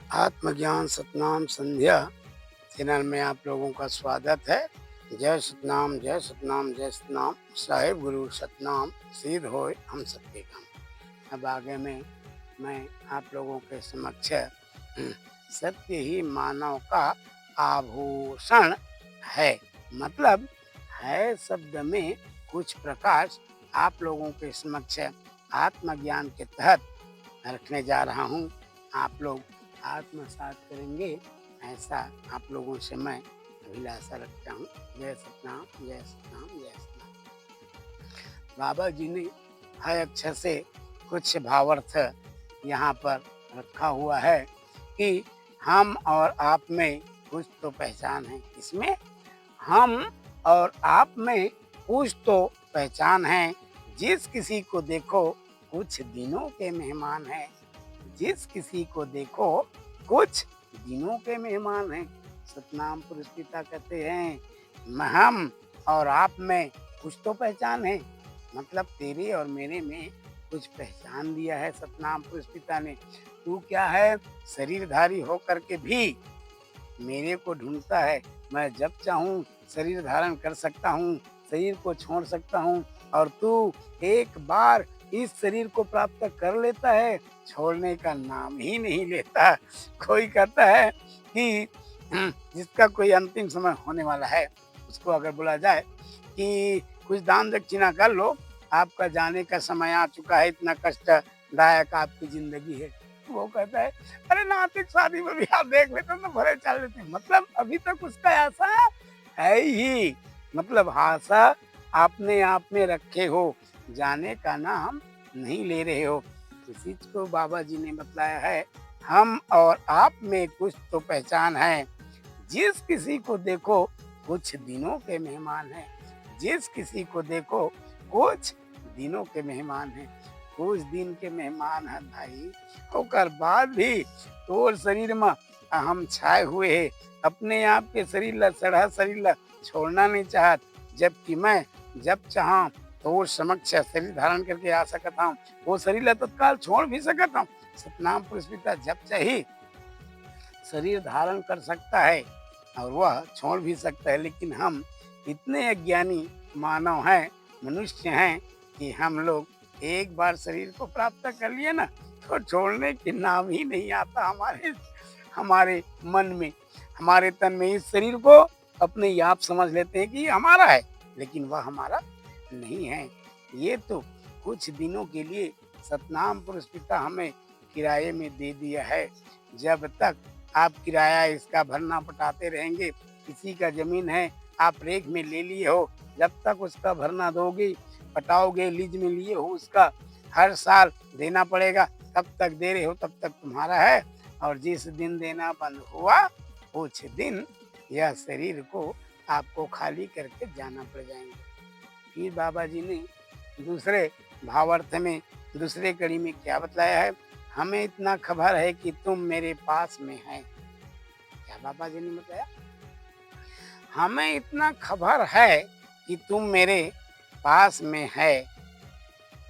आत्मज्ञान सतनाम संध्या चैनल में आप लोगों का स्वागत है। जय सतनाम, जय सतनाम, जय सतनाम। साहिब गुरु सतनाम सिद्ध होए हम सबके काम। अब आगे में मैं आप लोगों के समक्ष सत्य ही मानव का आभूषण है, मतलब है शब्द में कुछ प्रकाश आप लोगों के समक्ष आत्मज्ञान के तहत रखने जा रहा हूँ। आप लोग आत्मसात करेंगे, ऐसा आप लोगों से मैं अभिलाषा रखता हूँ। जय सतनाम, जय सतनाम, जय सतनाम। बाबा जी ने हर अक्षर से कुछ भावार्थ यहाँ पर रखा हुआ है कि हम और आप में कुछ तो पहचान है। इसमें हम और आप में कुछ तो पहचान है। जिस किसी को देखो कुछ दिनों के मेहमान हैं। जिस किसी को देखो कुछ दिनों के मेहमान हैं। सतनाम पुरुष पिता कहते हैं हम और आप में कुछ तो पहचान है, मतलब तेरे और मेरे में कुछ पहचान दिया है सतनाम पुरुष पिता ने। तू क्या है, शरीरधारी होकर के भी मेरे को ढूंढता है। मैं जब चाहूँ शरीर धारण कर सकता हूँ, शरीर को छोड़ सकता हूँ, और तू एक बार इस शरीर को प्राप्त कर लेता है, छोड़ने का नाम ही नहीं लेता। कोई कहता है कि जिसका कोई अंतिम समय होने वाला है, उसको अगर बोला जाए कि कुछ दान दक्षिणा कर लो, आपका जाने का समय आ चुका है, इतना कष्टदायक आपकी जिंदगी है, वो कहता है अरे नातिक शादी में भी आप देख लेते तो भले चल लेते। मतलब अभी तक उसका आशा है ही, मतलब आशा आपने आप में रखे हो, जाने का नाम नहीं ले रहे हो। इसी को बाबा जी ने बताया है, हम और आप में कुछ तो पहचान है। जिस किसी को देखो कुछ दिनों के मेहमान हैं। जिस किसी को देखो कुछ दिनों के मेहमान हैं। कुछ दिन के मेहमान है भाई, होकर बाद भी तोर शरीर में हम छाए हुए है। अपने आप के शरीर ला, सड़ा शरीर ला छोड़ना नहीं चाहत, जबकि मैं जब चाह तोर समक्ष शरीर धारण करके आ सकता हूँ। वो शरीर ला तत्काल छोड़ भी सकता हूँ। सतनाम पुरुष पिता जब चाहिए शरीर धारण कर सकता है और वह छोड़ भी सकता है, लेकिन हम इतने अज्ञानी मानव हैं, मनुष्य हैं कि हम लोग एक बार शरीर को प्राप्त कर लिए ना, तो छोड़ने के नाम ही नहीं आता हमारे हमारे मन में, हमारे तन में। इस शरीर को अपने आप समझ लेते हैं कि ये हमारा है, लेकिन वह हमारा नहीं है। ये तो कुछ दिनों के लिए सतनाम पुरुष पिता हमें किराए में दे दिया है। जब तक आप किराया इसका भरना पटाते रहेंगे, किसी का जमीन है आप रेख में ले लिए हो, जब तक उसका भरना दोगे, पटाओगे, लीज में लिए हो, उसका हर साल देना पड़ेगा, तब तक दे रहे हो, तब तक तुम्हारा है। और जिस दिन देना बंद हुआ, कुछ दिन यह शरीर को आपको खाली करके जाना पड़ जाएंगे। फिर बाबा जी ने दूसरे भावार्थ में, दूसरे कड़ी में क्या बताया है, हमें इतना खबर है कि तुम मेरे पास में है। क्या बाबा जी ने बताया, हमें इतना खबर है कि तुम मेरे पास में है,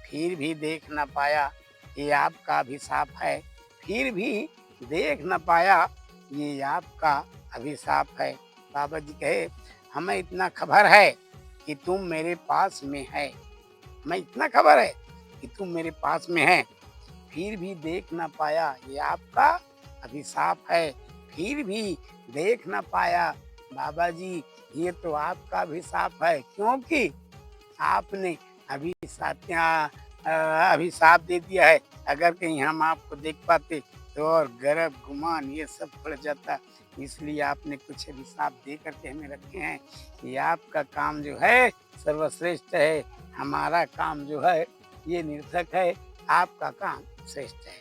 फिर भी देख न पाया, ये आपका अभिशाप है। फिर भी देख न पाया, ये आपका अभिशाप है। बाबा जी कहे, हमें इतना खबर है कि तुम मेरे पास में है। हमें इतना खबर है कि तुम मेरे पास में है, फिर भी देख न पाया, ये आपका अभिशाप है। फिर भी देख न पाया, बाबा जी ये तो आपका अभिशाप है, क्योंकि आपने अभिशाप दे दिया है। अगर कहीं हम आपको देख पाते तो और गर्भ गुमान ये सब पड़ जाता, इसलिए आपने कुछ अभिशाप दे करके हमें रखे हैं। ये आपका काम जो है सर्वश्रेष्ठ है, हमारा काम जो है ये निर्थक है, आपका काम श्रेष्ठ है।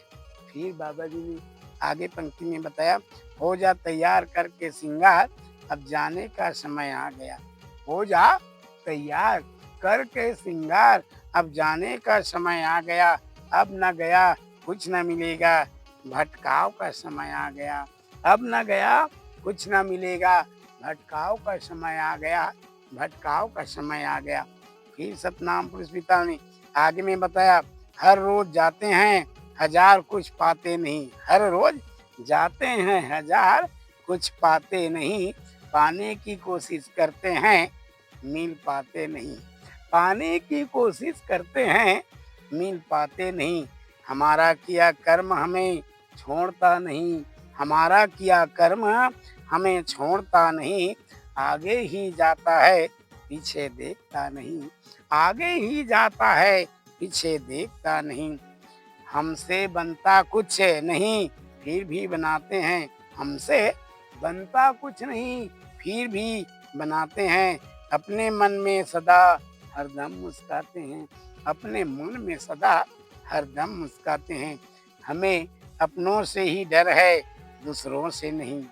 फिर बाबा जी ने आगे पंक्ति में बताया, हो जा तैयार करके श्रृंगार, अब जाने का समय आ गया। हो जा तैयार करके श्रृंगार, अब जाने का समय आ गया। अब न गया कुछ न मिलेगा, भटकाव का समय आ गया। अब न गया कुछ न मिलेगा, भटकाव का समय आ गया, भटकाव का समय आ गया। फिर सतनाम पुरुष पिता ने आगे में बताया, हर रोज जाते हैं हजार कुछ पाते नहीं। हर रोज जाते हैं हजार, कुछ पाते नहीं, पाने की कोशिश करते हैं, मिल पाते नहीं। पाने की कोशिश करते हैं, मिल पाते नहीं। हमारा किया कर्म हमें छोड़ता नहीं, हमारा किया कर्म हमें छोड़ता नहीं। आगे ही जाता है, पीछे देखता नहीं, आगे ही जाता है, पीछे देखता नहीं। हमसे बनता कुछ नहीं, फिर भी बनाते हैं। हमसे बनता कुछ नहीं, फिर भी बनाते हैं। अपने मन में सदा हरदम मुस्काते हैं, अपने मन में सदा हरदम मुस्काते हैं। हमें अपनों से ही डर है, दूसरों से नहीं।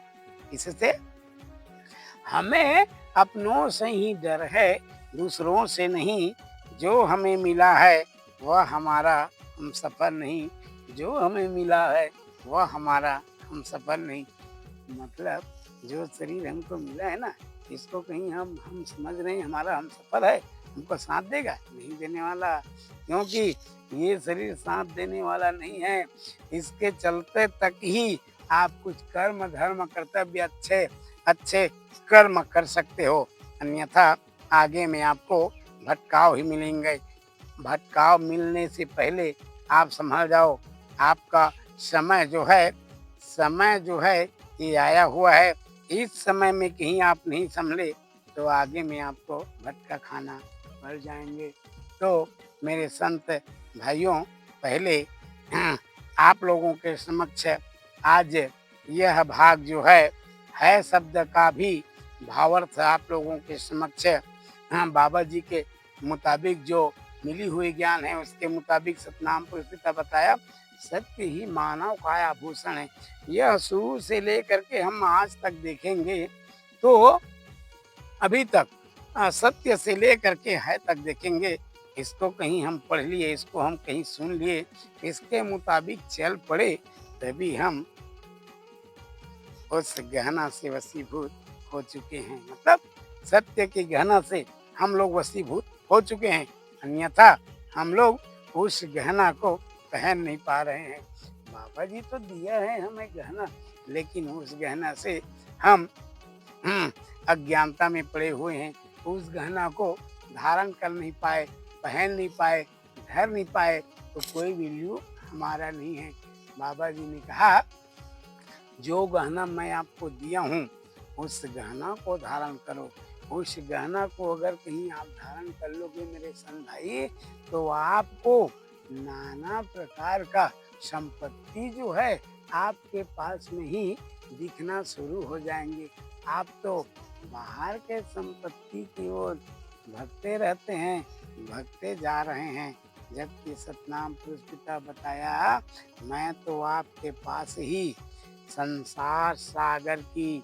इससे हमें अपनों से ही डर है, दूसरों से नहीं। जो हमें मिला है वह हमारा हमसफ़र नहीं, जो हमें मिला है वह हमारा हमसफ़र नहीं। मतलब जो शरीर हमको मिला है ना, इसको कहीं हम समझ रहे हैं हमारा हमसफ़र है, हमको साथ देगा? नहीं देने वाला, क्योंकि ये शरीर साथ देने वाला नहीं है। इसके चलते तक ही आप कुछ कर्म, धर्म, कर्तव्य अच्छे अच्छे कर्म कर सकते हो, अन्यथा आगे में आपको भटकाव ही मिलेंगे। भटकाव मिलने से पहले आप संभल जाओ। आपका समय जो है ये आया हुआ है। इस समय में कहीं आप नहीं संभले तो आगे में आपको भटका खाना पड़ जाएंगे। तो मेरे संत भाइयों, पहले आप लोगों के समक्ष आज यह भाग जो है शब्द का भी भावार्थ आप लोगों के समक्ष बाबा जी के मुताबिक जो मिली हुई ज्ञान है उसके मुताबिक सतनाम पुरुष पिता बताया। सत्य ही मानव का आभूषण है। यह शुरू से लेकर के हम आज तक देखेंगे तो अभी तक सत्य से लेकर के है तक देखेंगे। इसको कहीं हम पढ़ लिए, इसको हम कहीं सुन लिए, इसके मुताबिक चल पड़े, तभी हम उस गहना से वशीभूत हो चुके हैं। मतलब सत्य की गहना से हम लोग वशीभूत हो चुके हैं, अन्यथा हम लोग उस गहना को पहन नहीं पा रहे हैं। बाबा जी तो दिया है हमें गहना, लेकिन उस गहना से हम अज्ञानता में पड़े हुए हैं। उस गहना को धारण कर नहीं पाए, पहन नहीं पाए, धर नहीं पाए, तो कोई वैल्यू हमारा नहीं है। बाबा जी ने कहा, जो गहना मैं आपको दिया हूँ उस गहना को धारण करो। उस गहना को अगर कहीं आप धारण कर लोगे मेरे सन भाई, तो आपको नाना प्रकार का संपत्ति जो है आपके पास में ही दिखना शुरू हो जाएंगे। आप तो बाहर के संपत्ति की ओर भगते रहते हैं, भगते जा रहे हैं, जबकि सतनाम पुरुष पिता बताया, मैं तो आपके पास ही संसार सागर की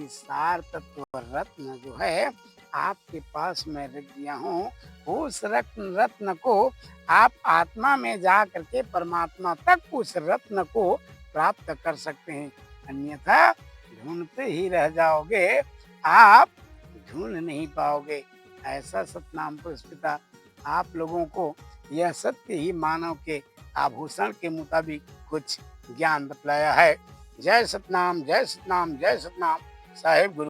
सार तत्व रत्न जो है आपके पास मैं रख दिया हूँ। उस रत्न को आप आत्मा में जा करके परमात्मा तक उस रत्न को प्राप्त कर सकते हैं, अन्यथा ढूंढते ही रह जाओगे, आप ढूंढ नहीं पाओगे। ऐसा सतनाम पुरुष पिता आप लोगों को यह सत्य ही मानव के आभूषण के मुताबिक कुछ ज्ञान बतलाया है। जय सतनाम, जय सतनाम, जय सतनाम। साहेब गुरु